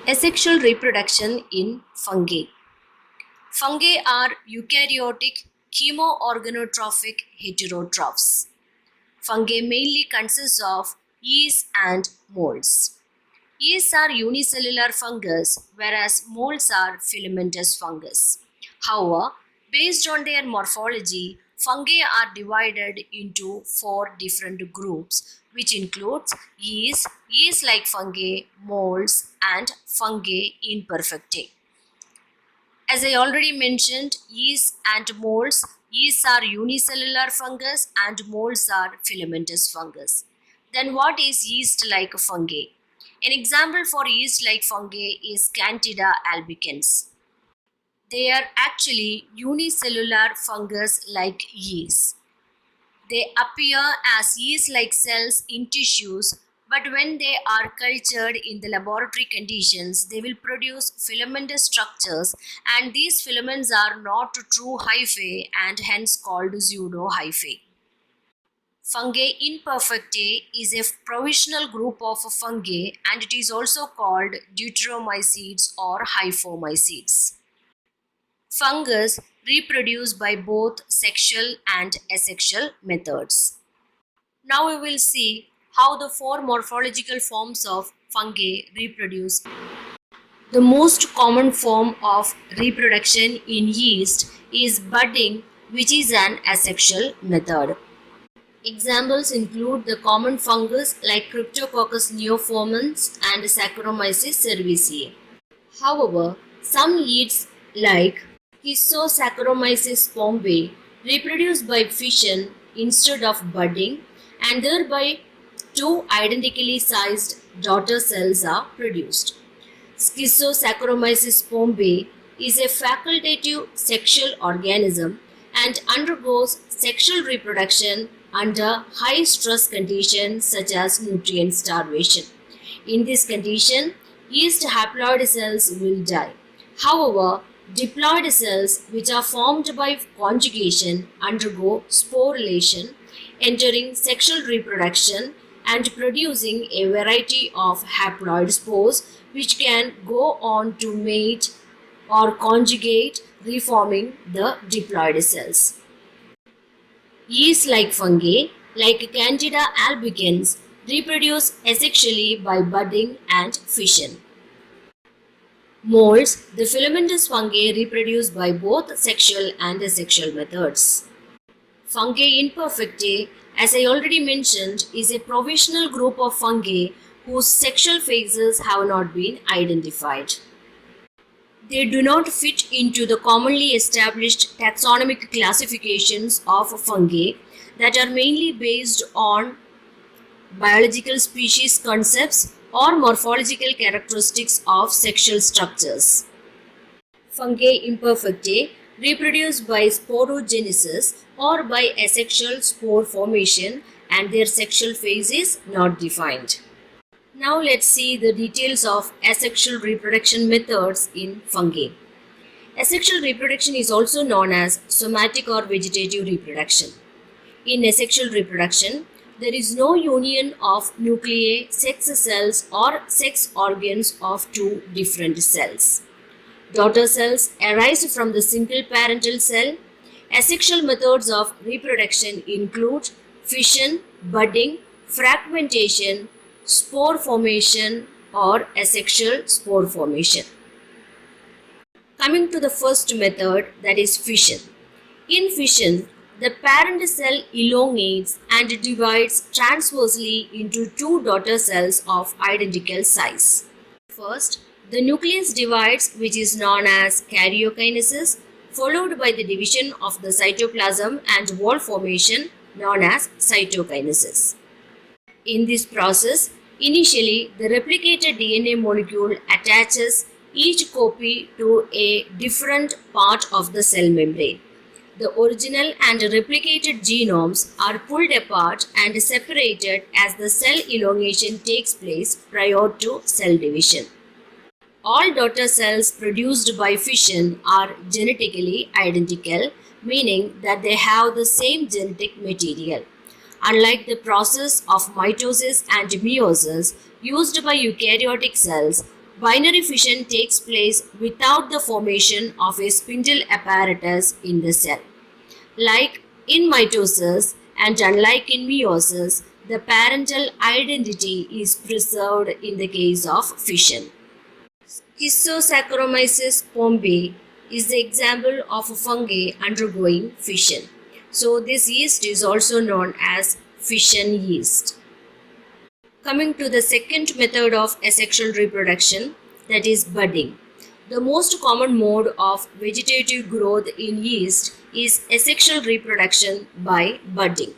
Asexual reproduction in fungi. Fungi are eukaryotic chemoorganotrophic heterotrophs. Fungi mainly consist of yeast and molds. Yeasts are unicellular fungus, whereas molds are filamentous fungus. However, based on their morphology, fungi are divided into four different groups, which includes yeast, yeast-like fungi, molds, and fungi imperfectae. As I already mentioned, yeast and molds, yeasts are unicellular fungus and molds are filamentous fungus. Then what is yeast-like fungi? An example for yeast-like fungi is Candida albicans. They are actually unicellular fungus like yeast. They appear as yeast-like cells in tissues, but when they are cultured in the laboratory conditions, they will produce filamentous structures, and these filaments are not true hyphae and hence called pseudohyphae. Fungi imperfectae is a provisional group of fungi, and it is also called deuteromycetes or hyphomycetes. Fungus reproduce by both sexual and asexual methods. Now we will see how the four morphological forms of fungi reproduce. The most common form of reproduction in yeast is budding, which is an asexual method. Examples include the common fungus like Cryptococcus neoformans and Saccharomyces cerevisiae. However, some yeasts like Saccharomyces pombe reproduce by fission instead of budding, and thereby two identically sized daughter cells are produced. Saccharomyces pombe is a facultative sexual organism and undergoes sexual reproduction under high stress conditions such as nutrient starvation. In this condition, yeast haploid cells will die. However, diploid cells, which are formed by conjugation, undergo sporulation, entering sexual reproduction and producing a variety of haploid spores which can go on to mate or conjugate, reforming the diploid cells. Yeast-like fungi, like Candida albicans, reproduce asexually by budding and fission. Molds, the filamentous fungi, reproduce by both sexual and asexual methods. Fungi imperfectae, as I already mentioned, is a provisional group of fungi whose sexual phases have not been identified. They do not fit into the commonly established taxonomic classifications of fungi that are mainly based on biological species concepts or morphological characteristics of sexual structures. Fungi imperfectae reproduce by sporogenesis or by asexual spore formation, and their sexual phase is not defined. Now let's see the details of asexual reproduction methods in fungi. Asexual reproduction is also known as somatic or vegetative reproduction. In asexual reproduction, there is no union of nuclei, sex cells or sex organs of two different cells. Daughter cells arise from the single parental cell. Asexual methods of reproduction include fission, budding, fragmentation, spore formation or asexual spore formation. Coming to the first method, that is fission. In fission, the parent cell elongates and divides transversely into two daughter cells of identical size. First, the nucleus divides, which is known as karyokinesis, followed by the division of the cytoplasm and wall formation known as cytokinesis. In this process, initially the replicated DNA molecule attaches each copy to a different part of the cell membrane. The original and replicated genomes are pulled apart and separated as the cell elongation takes place prior to cell division. All daughter cells produced by fission are genetically identical, meaning that they have the same genetic material. Unlike the process of mitosis and meiosis used by eukaryotic cells, Binary fission takes place without the formation of a spindle apparatus in the cell. Like in mitosis and unlike in meiosis, the parental identity is preserved in the case of fission. Schistosaccharomyces pombe is the example of a fungi undergoing fission. So this yeast is also known as fission yeast. Coming to the second method of asexual reproduction, that is budding. The most common mode of vegetative growth in yeast is asexual reproduction by budding.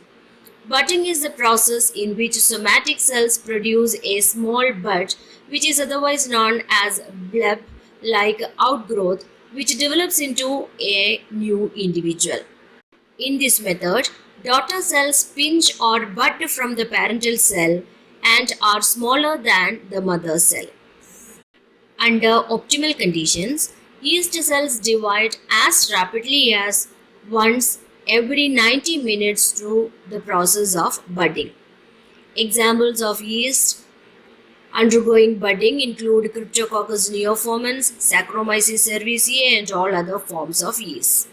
Budding is the process in which somatic cells produce a small bud, which is otherwise known as bulb like outgrowth, which develops into a new individual. In this method, daughter cells pinch or bud from the parental cell and are smaller than the mother cell. Under optimal conditions, yeast cells divide as rapidly as once every 90 minutes through the process of budding. Examples of yeast undergoing budding include Cryptococcus neoformans, Saccharomyces cerevisiae, and all other forms of yeast.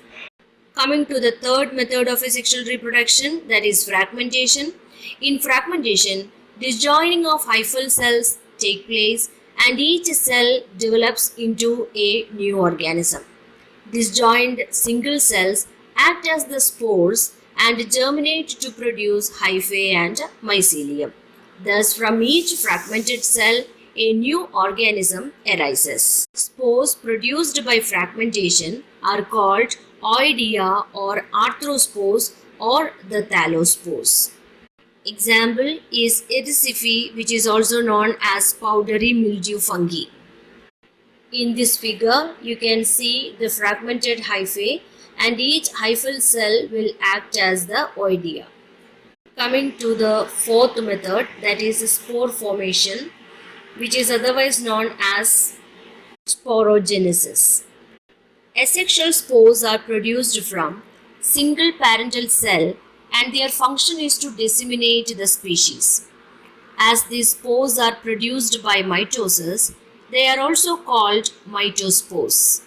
Coming to the third method of asexual reproduction, that is fragmentation. In fragmentation, disjoining of hyphal cells take place and each cell develops into a new organism. Disjoined single cells act as the spores and germinate to produce hyphae and mycelium. Thus, from each fragmented cell, a new organism arises. Spores produced by fragmentation are called oidea or arthrospores or the thallospores. Example is Edicifi, which is also known as powdery mildew fungi. In this figure, you can see the fragmented hyphae and each hyphal cell will act as the oidea. Coming to the fourth method, that is spore formation, which is otherwise known as sporogenesis. Asexual spores are produced from single parental cell and their function is to disseminate the species. As these spores are produced by mitosis, they are also called mitospores.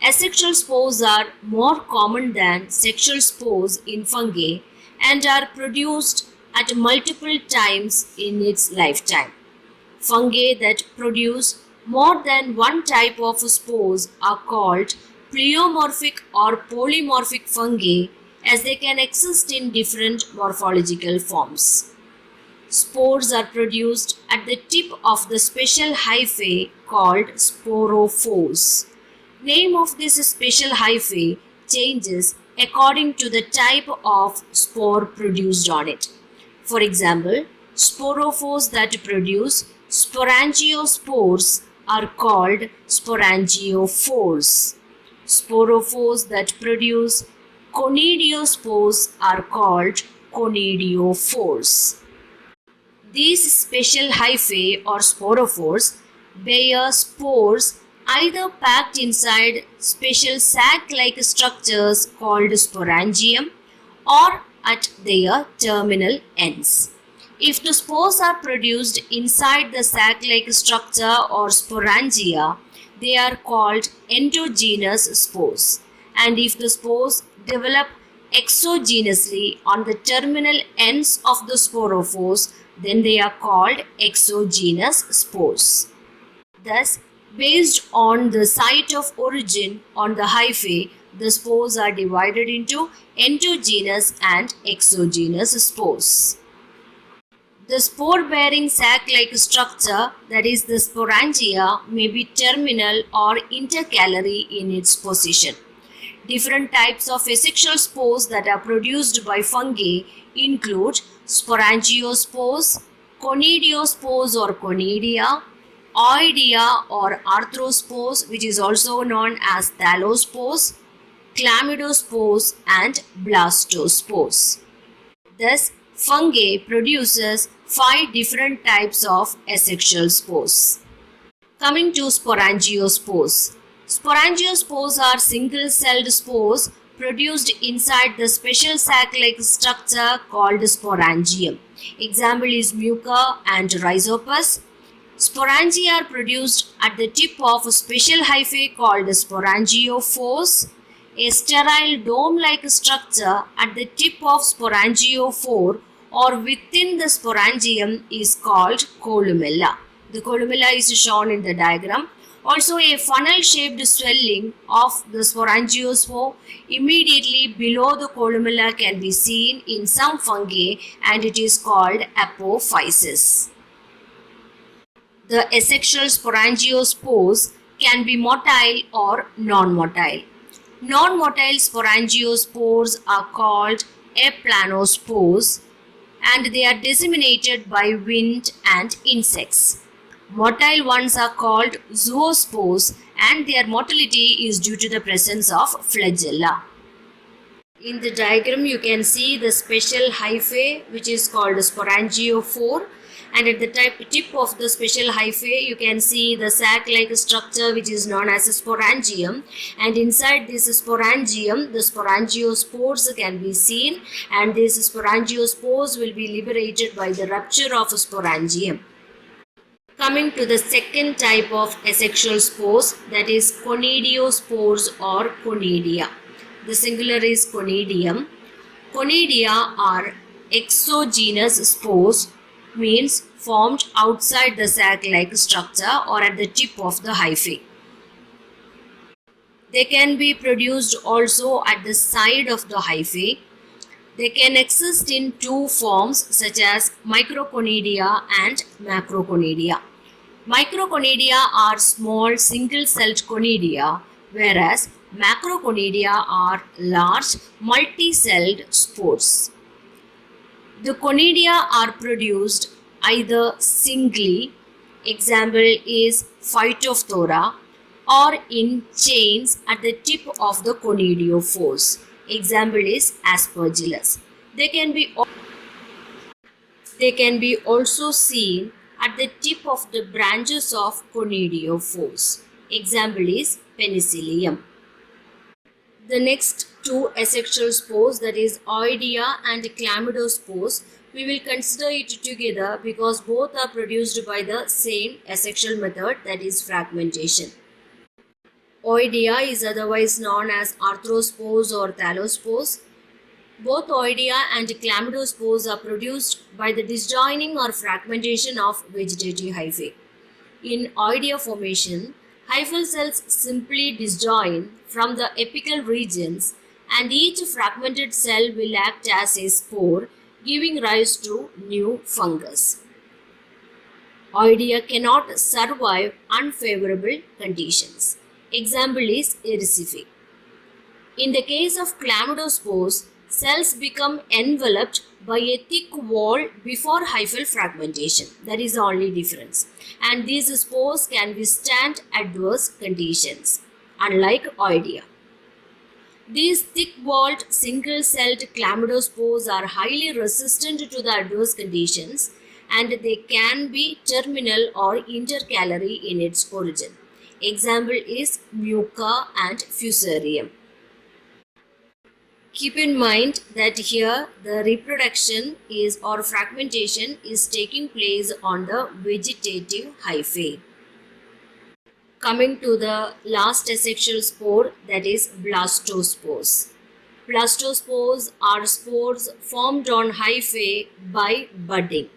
Asexual spores are more common than sexual spores in fungi and are produced at multiple times in its lifetime. Fungi that produce more than one type of spores are called pleomorphic or polymorphic fungi, as they can exist in different morphological forms. Spores are produced at the tip of the special hyphae called sporophores. Name of this special hyphae changes according to the type of spore produced on it. For example, sporophores that produce sporangiospores are called sporangiophores. Sporophores that produce conidiospores are called conidiophores. These special hyphae or sporophores bear spores either packed inside special sac-like structures called sporangium or at their terminal ends. If the spores are produced inside the sac-like structure or sporangia, they are called endogenous spores. And if the spores develop exogenously on the terminal ends of the sporophores, then they are called exogenous spores. Thus, based on the site of origin on the hyphae, the spores are divided into endogenous and exogenous spores. The spore-bearing sac-like structure, that is the sporangia, may be terminal or intercalary in its position. Different types of asexual spores that are produced by fungi include sporangiospores, conidiospores or conidia, oidea or arthrospores, which is also known as thallospores, chlamydospores and blastospores. Thus, fungi produces 5 different types of asexual spores. Coming to sporangiospores. Sporangiospores are single-celled spores produced inside the special sac-like structure called sporangium. Example is Muca and Rhizopus. Sporangia are produced at the tip of a special hyphae called sporangiophores. A sterile dome-like structure at the tip of sporangiophore or within the sporangium is called columella. The columella is shown in the diagram. Also, a funnel-shaped swelling of the sporangiospore immediately below the columella can be seen in some fungi, and it is called apophysis. The asexual sporangiospores can be motile or non-motile. Non-motile sporangiospores are called aplanospores, and they are disseminated by wind and insects. Motile ones are called zoospores, and their motility is due to the presence of flagella. In the diagram, you can see the special hyphae, which is called sporangiophore, and at the tip of the special hyphae, you can see the sac-like structure, which is known as a sporangium, and inside this sporangium, the sporangiospores can be seen, and these sporangiospores will be liberated by the rupture of a sporangium. Coming to the second type of asexual spores, that is conidiospores or conidia. The singular is conidium. Conidia are exogenous spores, means formed outside the sac-like structure or at the tip of the hyphae. They can be produced also at the side of the hyphae. They can exist in two forms such as microconidia and macroconidia. Microconidia are small single-celled conidia, whereas macroconidia are large multi-celled spores. The conidia are produced either singly, example is Phytophthora, or in chains at the tip of the conidiophores, example is Aspergillus. They can be also seen at the tip of the branches of conidiophores, example is Penicillium. The next two asexual spores, that is Oidea and Chlamydospores, we will consider it together because both are produced by the same asexual method, that is fragmentation. Oidea is otherwise known as arthrospores or thallospores. Both Oidea and Chlamydospores are produced by the disjoining or fragmentation of vegetative hyphae. In Oidea formation, hyphal cells simply disjoin from the apical regions, and each fragmented cell will act as a spore, giving rise to new fungus. Oidea cannot survive unfavorable conditions. Example is Erisife. In the case of Chlamydospores, cells become enveloped by a thick wall before hyphal fragmentation. That is the only difference. And these spores can withstand adverse conditions, unlike Oidea. These thick-walled, single-celled Chlamydospores are highly resistant to the adverse conditions, and they can be terminal or intercalary in its origin. Example is Muca and Fusarium. Keep in mind that here the reproduction is or fragmentation is taking place on the vegetative hyphae. Coming to the last asexual spore, that is blastospores. Blastospores are spores formed on hyphae by budding.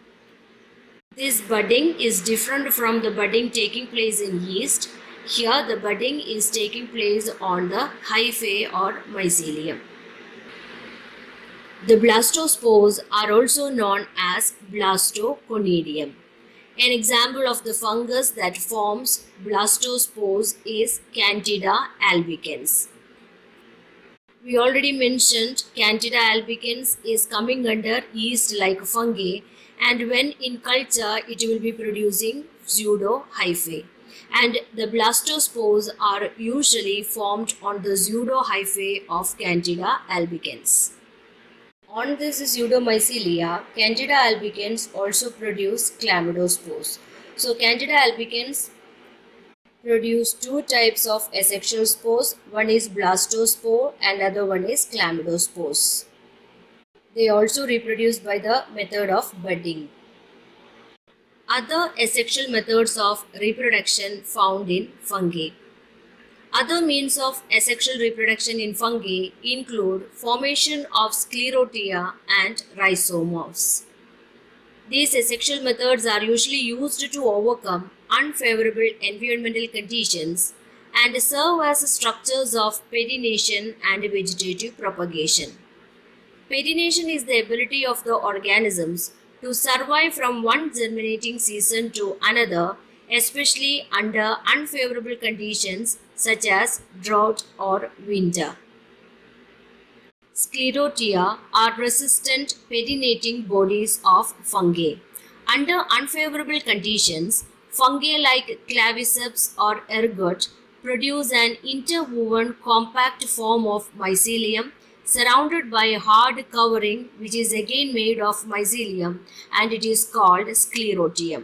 This budding is different from the budding taking place in yeast. Here the budding is taking place on the hyphae or mycelium. The blastospores are also known as blastoconidium. An example of the fungus that forms blastospores is Candida albicans. We already mentioned Candida albicans is coming under yeast-like fungi, and when in culture it will be producing pseudohyphae. And the blastospores are usually formed on the pseudohyphae of Candida albicans. On this pseudomycelia, Candida albicans also produce chlamydospores. So Candida albicans produce two types of asexual spores. One is blastospore and other one is chlamydospores. They also reproduce by the method of budding. Other asexual methods of reproduction found in fungi. Other means of asexual reproduction in fungi include formation of sclerotia and rhizomorphs. These asexual methods are usually used to overcome unfavorable environmental conditions and serve as structures of pedination and vegetative propagation. Pedination is the ability of the organisms to survive from one germinating season to another, especially under unfavorable conditions such as drought or winter. Sclerotia are resistant pedinating bodies of fungi. Under unfavorable conditions, fungi like claviceps or ergot produce an interwoven compact form of mycelium surrounded by a hard covering which is again made of mycelium, and it is called sclerotium.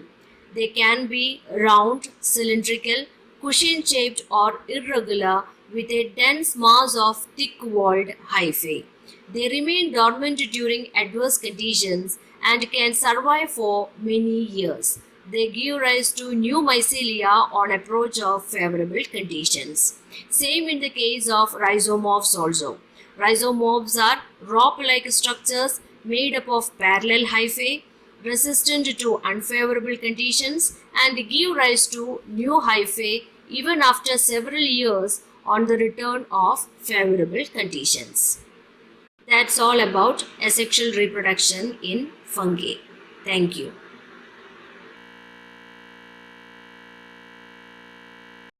They can be round, cylindrical, cushion-shaped or irregular with a dense mass of thick-walled hyphae. They remain dormant during adverse conditions and can survive for many years. They give rise to new mycelia on approach of favorable conditions. Same in the case of rhizomorphs also. Rhizomorphs are rope-like structures made up of parallel hyphae resistant to unfavorable conditions and give rise to new hyphae even after several years on the return of favorable conditions. That's all about asexual reproduction in fungi. Thank you.